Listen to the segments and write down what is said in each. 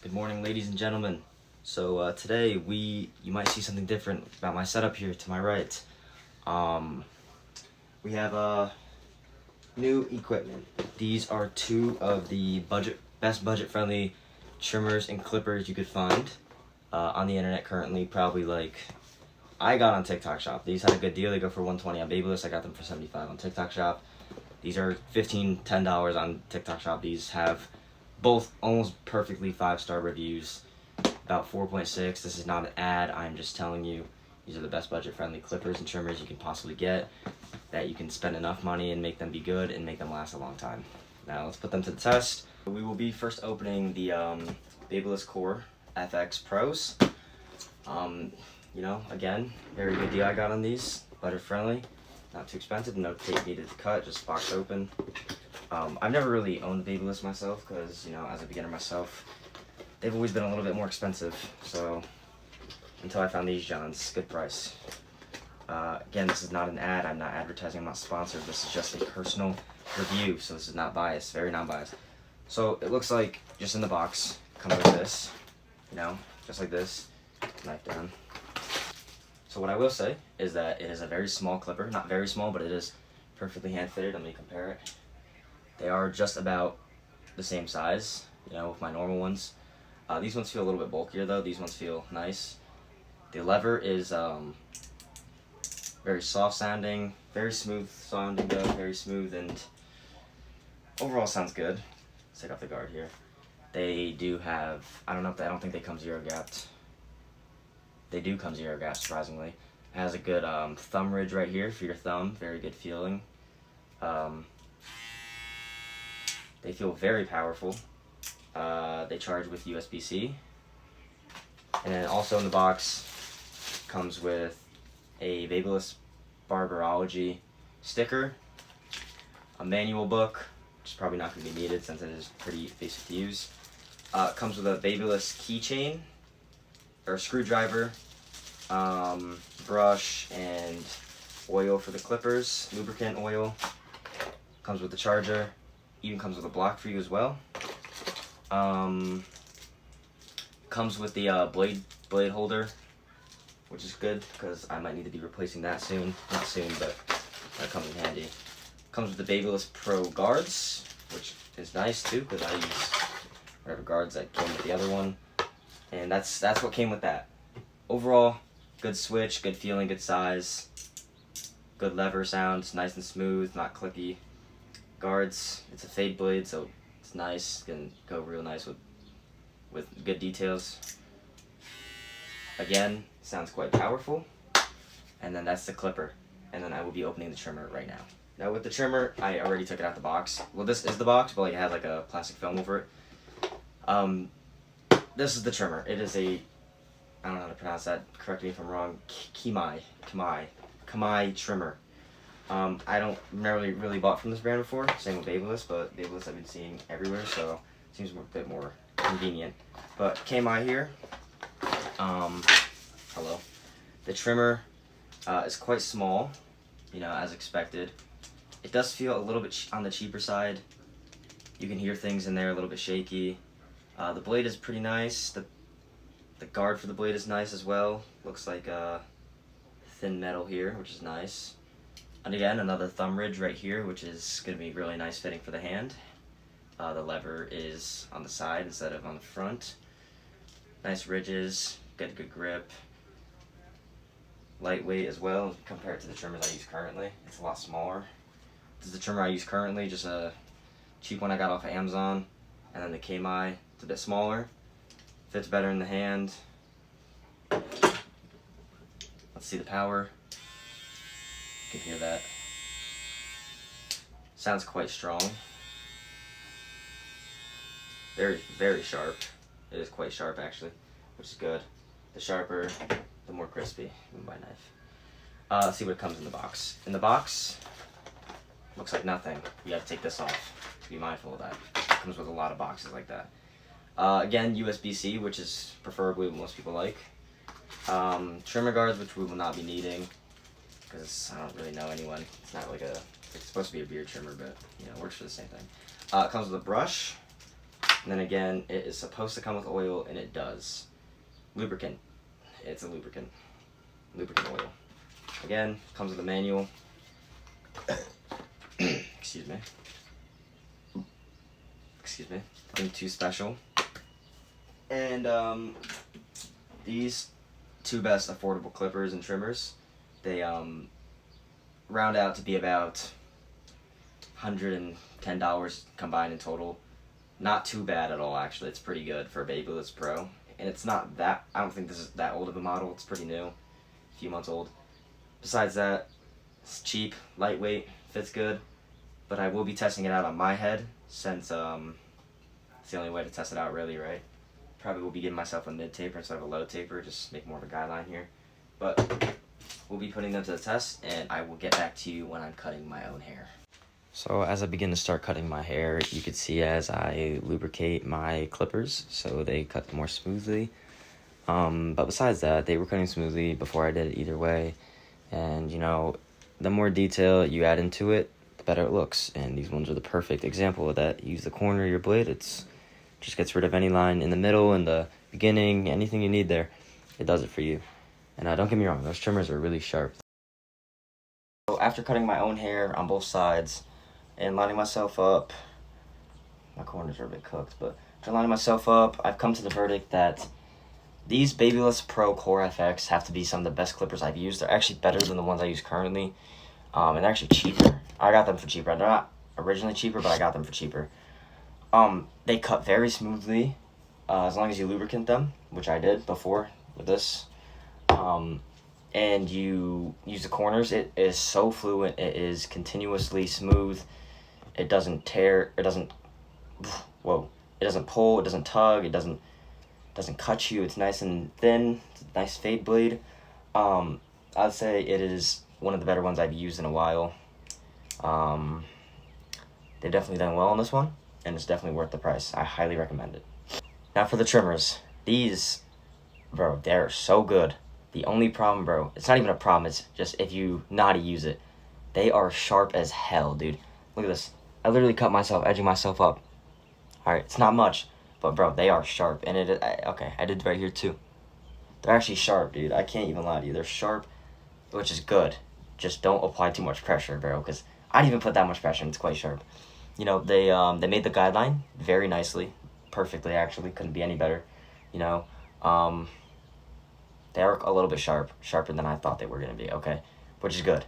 Good morning, ladies and gentlemen. So today you might see something different about my setup here to my right. We have new equipment. These are two of the best budget-friendly trimmers and clippers you could find on the internet currently. Probably like I got on TikTok Shop. These had a good deal. They go for $120 on Babyliss. I got them for $75 on TikTok Shop. These are $10 on TikTok Shop. These have both almost perfectly 5-star reviews, about 4.6. This is not an ad, I'm just telling you these are the best budget-friendly clippers and trimmers you can possibly get, that you can spend enough money and make them be good and make them last a long time. Now let's put them to the test. We will be first opening the BaBylissPRO CoreFX Pros. You know, again, very good deal I got on these, budget-friendly, not too expensive, no tape needed to cut, just box open. I've never really owned Babyliss myself because, you know, as a beginner myself, they've always been a little bit more expensive. So, until I found these Johns, good price. Again, this is not an ad. I'm not advertising. I'm not sponsored. This is just a personal review. So this is not biased. Very non-biased. So it looks like just in the box comes with this, you know, just like this, knife down. So what I will say is that it is a very small clipper. Not very small, but it is perfectly hand fitted. Let me compare it. They are just about the same size, you know, with my normal ones. These ones feel a little bit bulkier though. These ones feel nice. The lever is very soft sounding, very smooth sounding though, very smooth, and overall sounds good. Let's take off the guard here. They do have, I don't think they come zero gapped. They do come zero gapped, surprisingly. It has a good thumb ridge right here for your thumb, very good feeling. They feel very powerful. They charge with USB-C. And then also in the box comes with a Babyliss Barberology sticker, a manual book, which is probably not going to be needed since it is pretty basic to use. It comes with a Babyliss keychain, or screwdriver, brush, and oil for the clippers, lubricant oil. Comes with the charger. Even comes with a block for you as well. Comes with the blade holder, which is good because I might need to be replacing that soon. Not soon, but that comes in handy. Comes with the BaBylissPRO guards, which is nice too because I use whatever guards that came with the other one, and that's what came with that. Overall, good switch, good feeling, good size, good lever sounds, nice and smooth, not clicky. Guards, it's a fade blade, so it's nice, can go real nice with good details. Again, sounds quite powerful. And then that's the clipper. And then I will be opening the trimmer right now. Now with the trimmer, I already took it out the box. Well, this is the box, but like it has like a plastic film over it. This is the trimmer. It is a, I don't know how to pronounce that, correct me if I'm wrong, Kemei trimmer. I don't really bought from this brand before, same with Babyliss, but Babyliss I've been seeing everywhere, so it seems a bit more convenient. But Kemei here, hello. The trimmer is quite small, you know, as expected. It does feel a little bit on the cheaper side. You can hear things in there a little bit shaky. The blade is pretty nice. The guard for the blade is nice as well. Looks like thin metal here, which is nice. And again, another thumb ridge right here, which is going to be really nice fitting for the hand. The lever is on the side instead of on the front. Nice ridges, good grip. Lightweight as well compared to the trimmers I use currently. It's a lot smaller. This is the trimmer I use currently, just a cheap one I got off of Amazon. And then the Kemei, it's a bit smaller. Fits better in the hand. Let's see the power. You can hear that. Sounds quite strong. Very sharp. It is quite sharp actually, which is good. The sharper, the more crispy. Move my knife. Let's see what comes in the box. In the box, looks like nothing. You have to take this off. Be mindful of that. It comes with a lot of boxes like that. Again, USB-C, which is preferably what most people like. Trimmer guards, which we will not be needing, because I don't really know anyone. It's not like it's supposed to be a beard trimmer, but you know, it works for the same thing. It comes with a brush, And then again, it is supposed to come with oil, and it does. Lubricant. It's a lubricant. Lubricant oil. Again, comes with a manual. Excuse me. Excuse me. Nothing too special. And these two best affordable clippers and trimmers, they round out to be about $110 combined in total. Not too bad at all, actually. It's pretty good for a Babyliss Pro. And it's not that, I don't think this is that old of a model. It's pretty new, a few months old. Besides that, it's cheap, lightweight, fits good. But I will be testing it out on my head, since it's the only way to test it out, really, right? Probably will be giving myself a mid taper instead of a low taper, just make more of a guideline here. But we'll be putting them to the test, and I will get back to you when I'm cutting my own hair. So as I begin to start cutting my hair, you can see as I lubricate my clippers, so they cut more smoothly. But besides that, they were cutting smoothly before I did it either way. And, you know, the more detail you add into it, the better it looks. And these ones are the perfect example of that. You use the corner of your blade, it's just gets rid of any line in the middle, in the beginning, anything you need there. It does it for you. And don't get me wrong, those trimmers are really sharp. So after cutting my own hair on both sides and lining myself up, my corners are a bit cooked, but after lining myself up, I've come to the verdict that these BaBylissPRO CoreFX have to be some of the best clippers I've used. They're actually better than the ones I use currently, and they're actually cheaper. I got them for cheaper. They're not originally cheaper, but I got them for cheaper. They cut very smoothly, as long as you lubricant them, which I did before with this. And you use the corners, it is so fluent, it is continuously smooth, it doesn't tear, it doesn't pull, it doesn't tug, it doesn't cut you, it's nice and thin, it's a nice fade blade. I'd say it is one of the better ones I've used in a while. They've definitely done well on this one, and it's definitely worth the price. I highly recommend it. Now for the trimmers, these, bro, they're so good. The only problem, bro, it's not even a problem, it's just if you know how to use it. They are sharp as hell, dude. Look at this. I literally cut myself, edging myself up. Alright, it's not much, but bro, they are sharp. And okay, I did right here too. They're actually sharp, dude. I can't even lie to you. They're sharp, which is good. Just don't apply too much pressure, bro, because I didn't even put that much pressure, and it's quite sharp. You know, they made the guideline very nicely. Perfectly, actually. Couldn't be any better. You know, they are a little bit sharper than I thought they were going to be, okay? Which is good.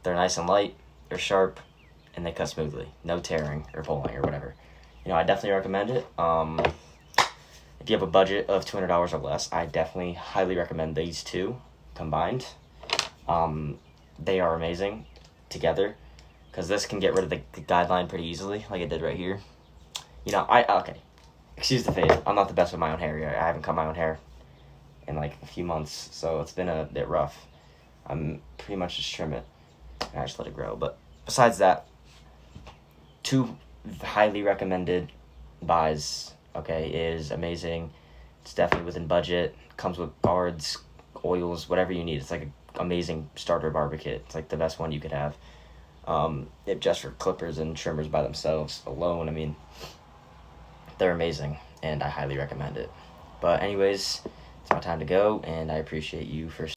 They're nice and light, they're sharp, and they cut smoothly. No tearing or pulling or whatever. You know, I definitely recommend it. If you have a budget of $200 or less, I definitely highly recommend these two combined. They are amazing together, because this can get rid of the guideline pretty easily, like it did right here. You know, okay, excuse the fade. I'm not the best with my own hair yet. I haven't cut my own hair in like a few months, so it's been a bit rough. I'm pretty much just trim it and I just let it grow. But besides that, two highly recommended buys, okay, is amazing. It's definitely within budget, comes with guards, oils, whatever you need. It's like an amazing starter barber kit. It's like the best one you could have. Just for clippers and trimmers by themselves alone, I mean, they're amazing, and I highly recommend it. But anyways, it's my time to go, and I appreciate you for